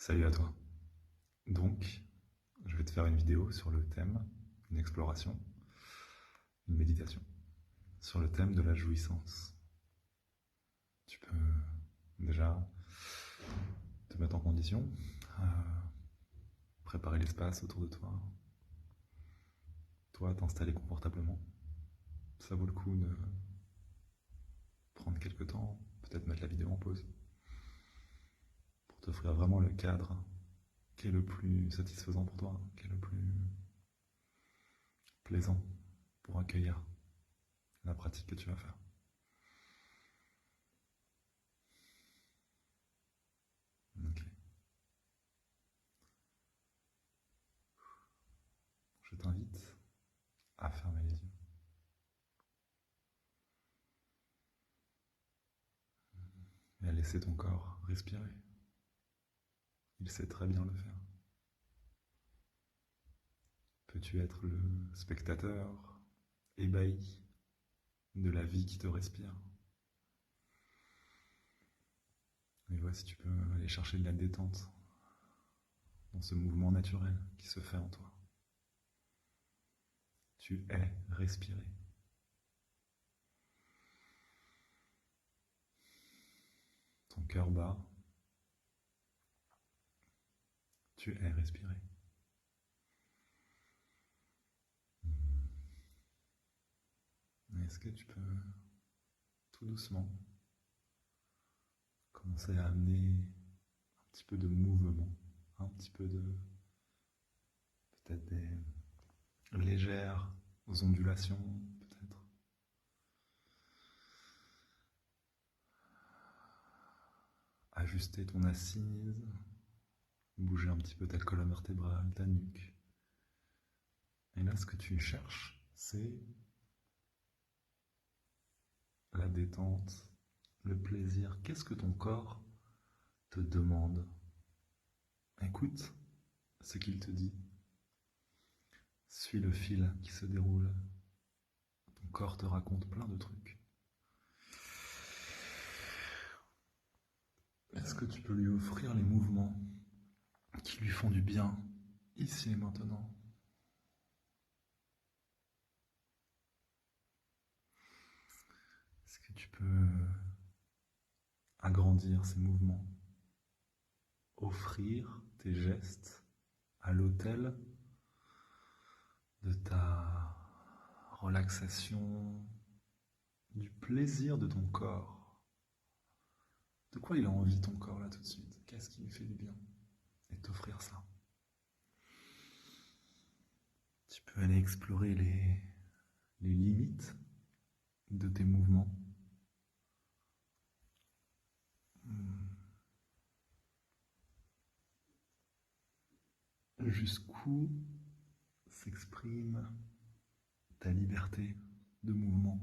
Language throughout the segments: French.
Salut à toi. Donc, je vais te faire une vidéo sur le thème, une exploration, une méditation, sur le thème de la jouissance. Tu peux déjà te mettre en condition, euh, préparer l'espace autour de toi t'installer confortablement. Ça vaut le coup de prendre quelques temps, peut-être mettre la vidéo en pause, pour t'offrir vraiment le cadre qui est le plus satisfaisant pour toi, qui est le plus plaisant pour accueillir la pratique que tu vas faire. Ok. Je t'invite à fermer les yeux et à laisser ton corps respirer. Il sait très bien le faire. Peux-tu être le spectateur ébahi de la vie qui te respire? Et voici, tu peux aller chercher de la détente dans ce mouvement naturel qui se fait en toi. Tu es respiré. Ton cœur bat. Tu es respiré. Est-ce que tu peux tout doucement commencer à amener un petit peu de mouvement, un petit peu de peut-être des légères ondulations, peut-être. Ajuster ton assise, bouger un petit peu ta colonne vertébrale, ta nuque. Et là, ce que tu cherches, c'est la détente, le plaisir. Qu'est-ce que ton corps te demande? Écoute ce qu'il te dit. Suis le fil qui se déroule. Ton corps te raconte plein de trucs. Est-ce que tu peux lui offrir les mouvements qui lui font du bien, ici et maintenant? Est-ce que tu peux agrandir ces mouvements, offrir tes gestes à l'autel de ta relaxation, du plaisir de ton corps? De quoi il a envie ton corps là tout de suite? Qu'est-ce qui lui fait du bien? Et t'offrir ça. Tu peux aller explorer les limites de tes mouvements. Jusqu'où s'exprime ta liberté de mouvement.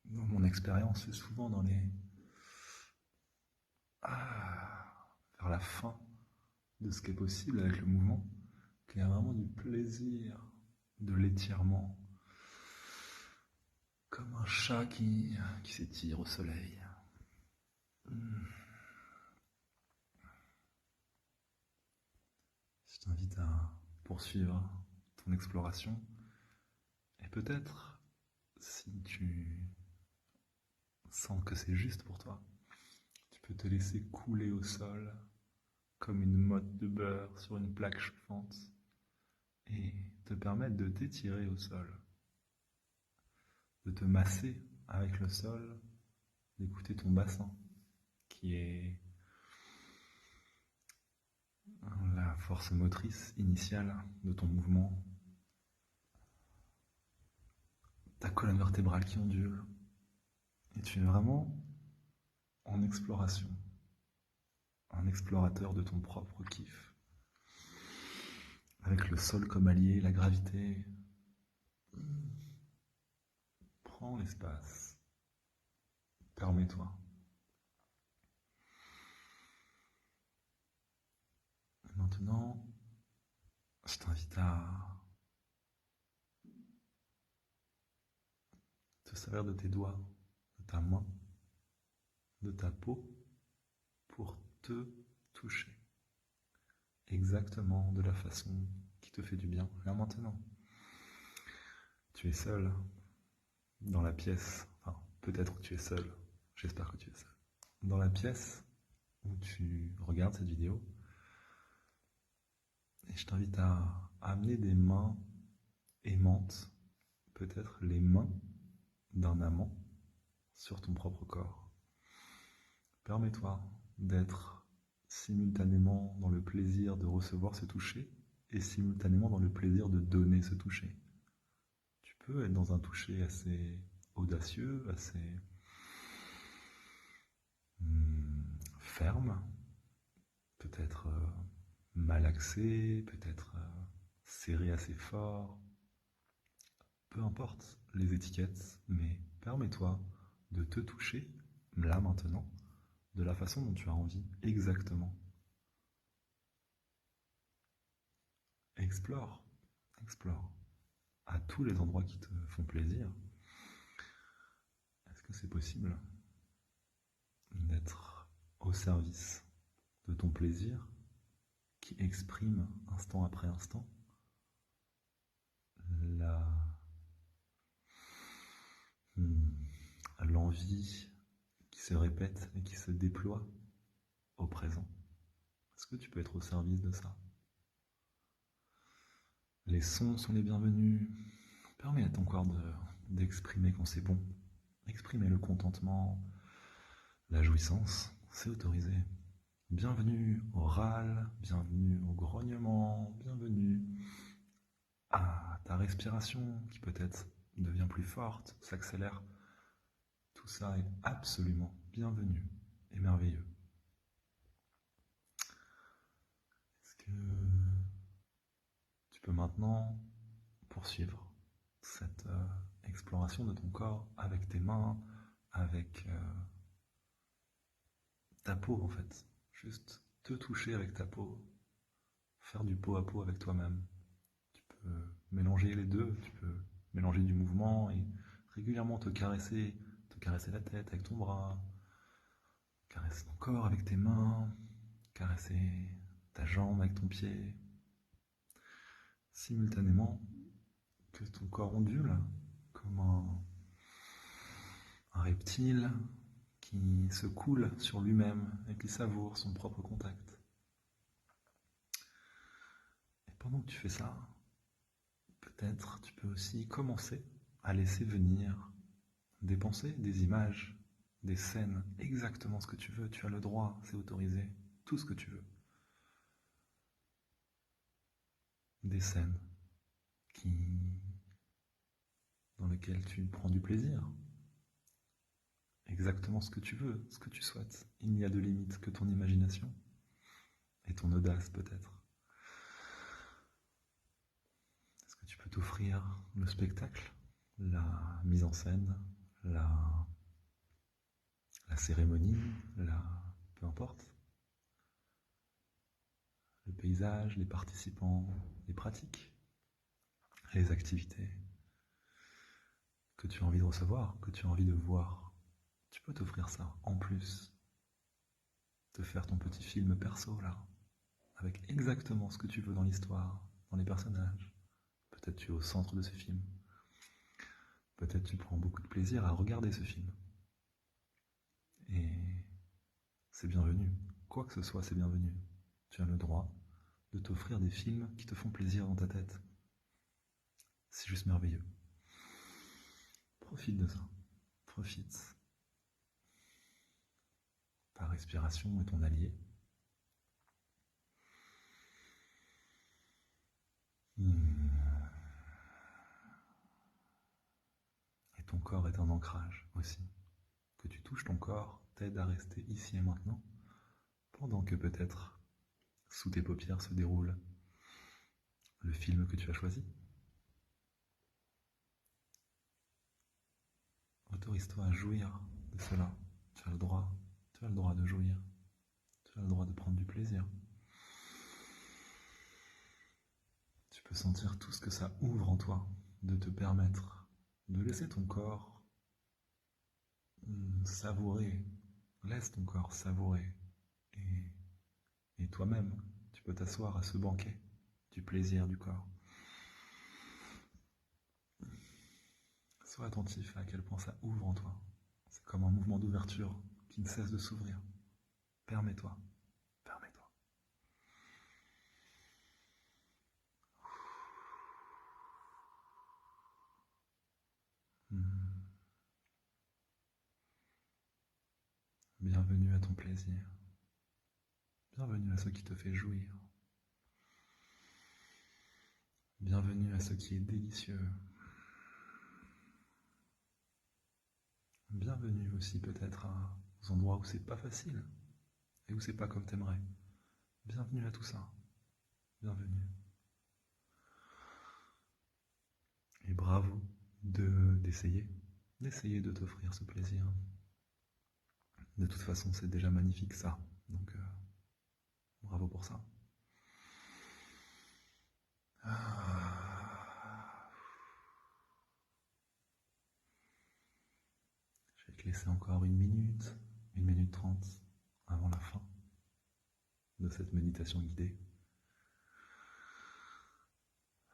Dans mon expérience, c'est souvent dans les... vers la fin de ce qui est possible avec le mouvement, qu'il y a vraiment du plaisir, de l'étirement, comme un chat qui s'étire au soleil. Je t'invite à poursuivre ton exploration et peut-être, si tu sens que c'est juste pour toi, tu peux te laisser couler au sol comme une motte de beurre sur une plaque chauffante et te permettre de t'étirer au sol, de te masser avec le sol, d'écouter ton bassin qui est la force motrice initiale de ton mouvement, ta colonne vertébrale qui ondule, et tu es vraiment en exploration, un explorateur de ton propre kiff, avec le sol comme allié, la gravité. Prends l'espace, permets-toi. Et maintenant, je t'invite à te servir de tes doigts, de ta main, de ta peau, pour te toucher. Exactement de la façon qui te fait du bien, là maintenant. Tu es seul dans la pièce, enfin peut-être que tu es seul, j'espère que tu es seul. Dans la pièce où tu regardes cette vidéo, et je t'invite à amener des mains aimantes, peut-être les mains d'un amant sur ton propre corps. Permets-toi d'être simultanément dans le plaisir de recevoir ce toucher et simultanément dans le plaisir de donner ce toucher. Tu peux être dans un toucher assez audacieux, assez ferme, peut-être malaxé, peut-être serré assez fort. Peu importe les étiquettes, mais permets-toi de te toucher, là maintenant, de la façon dont tu as envie, exactement. Explore, explore, à tous les endroits qui te font plaisir. Est-ce que c'est possible d'être au service de ton plaisir qui exprime instant après instant l'envie qui se répète et qui se déploie au présent? Est-ce que tu peux être au service de ça? Les sons sont les bienvenus. Permets à ton corps d'exprimer quand c'est bon. Exprimer le contentement, la jouissance, c'est autorisé. Bienvenue au râle, bienvenue au grognement, bienvenue à ta respiration qui peut-être devient plus forte, s'accélère. Tout ça est absolument bienvenu et merveilleux. Est-ce que tu peux maintenant poursuivre cette exploration de ton corps avec tes mains, avec ta peau en fait? Juste te toucher avec ta peau, faire du peau à peau avec toi-même. Tu peux mélanger les deux, tu peux mélanger du mouvement et régulièrement te caresser la tête avec ton bras, caresser ton corps avec tes mains, caresser ta jambe avec ton pied, simultanément que ton corps ondule comme un reptile qui se coule sur lui-même et qui savoure son propre contact. Et pendant que tu fais ça, peut-être tu peux aussi commencer à laisser venir des pensées, des images, des scènes, exactement ce que tu veux. Tu as le droit, c'est autorisé, tout ce que tu veux. Des scènes dans lesquelles tu prends du plaisir. Exactement ce que tu veux, ce que tu souhaites. Il n'y a de limite que ton imagination et ton audace peut-être. Est-ce que tu peux t'offrir le spectacle, la mise en scène, la cérémonie, peu importe, le paysage, les participants, les pratiques, les activités que tu as envie de recevoir, que tu as envie de voir. Tu peux t'offrir ça en plus. Te faire ton petit film perso là, avec exactement ce que tu veux dans l'histoire, dans les personnages. Peut-être tu es au centre de ce film. Peut-être tu prends beaucoup de plaisir à regarder ce film. Et c'est bienvenu. Quoi que ce soit, c'est bienvenu. Tu as le droit de t'offrir des films qui te font plaisir dans ta tête. C'est juste merveilleux. Profite de ça. Profite. Ta respiration est ton allié. Et ton corps est un ancrage aussi. Que tu touches ton corps t'aide à rester ici et maintenant, pendant que peut-être sous tes paupières se déroule le film que tu as choisi. Autorise-toi à jouir de cela. Tu as le droit de jouir. Tu as le droit de prendre du plaisir. Tu peux sentir tout ce que ça ouvre en toi, de te permettre de laisser ton corps savourer. Laisse ton corps savourer Et, et toi-même, tu peux t'asseoir à ce banquet du plaisir du corps. Sois attentif à quel point ça ouvre en toi. C'est comme un mouvement d'ouverture qui ne cesse de s'ouvrir. Permets-toi, permets-toi. Hmm. Bienvenue à ton plaisir. Bienvenue à ce qui te fait jouir. Bienvenue à ce qui est délicieux. Bienvenue aussi peut-être aux endroits où c'est pas facile et où c'est pas comme t'aimerais. Bienvenue à tout ça. Bienvenue. Et bravo d'essayer de t'offrir ce plaisir. De toute façon, c'est déjà magnifique ça. Donc, bravo pour ça. Ah. Je vais te laisser encore 1 minute 30 avant la fin de cette méditation guidée.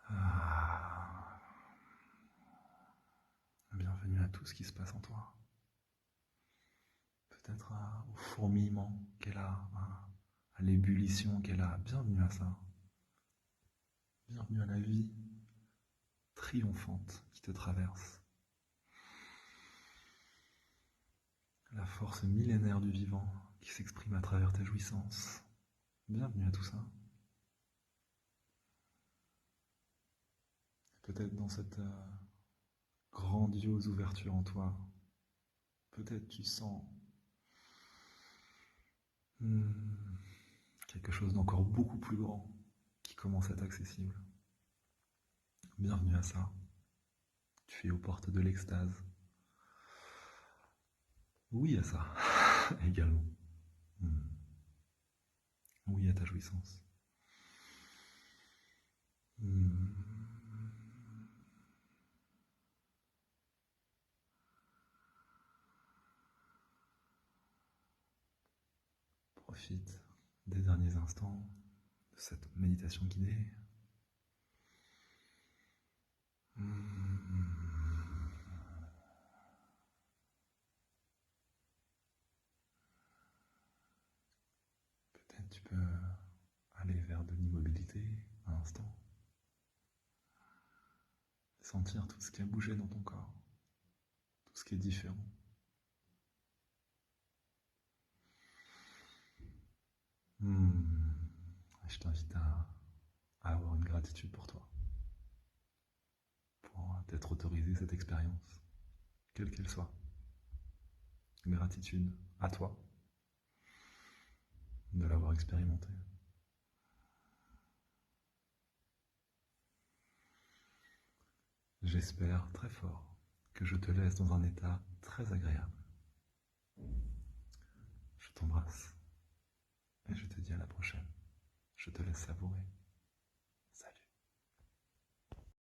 Ah. Bienvenue à tout ce qui se passe en toi. Peut-être au fourmillement qu'elle a, à l'ébullition qu'elle a. Bienvenue à ça. Bienvenue à la vie triomphante qui te traverse. La force millénaire du vivant qui s'exprime à travers tes jouissances. Bienvenue à tout ça. Peut-être dans cette grandiose ouverture en toi, peut-être tu sens quelque chose d'encore beaucoup plus grand qui commence à être accessible. Bienvenue à ça. Tu es aux portes de l'extase. Oui à ça, également. Oui à ta jouissance. Profite des derniers instants de cette méditation guidée. Peut-être tu peux aller vers de l'immobilité un instant. Sentir tout ce qui a bougé dans ton corps, tout ce qui est différent. Je t'invite à avoir une gratitude pour toi, pour t'être autorisé cette expérience, quelle qu'elle soit. Gratitude à toi de l'avoir expérimenté. J'espère très fort que je te laisse dans un état très agréable. Je t'embrasse et je te dis à la prochaine. Je te laisse savourer.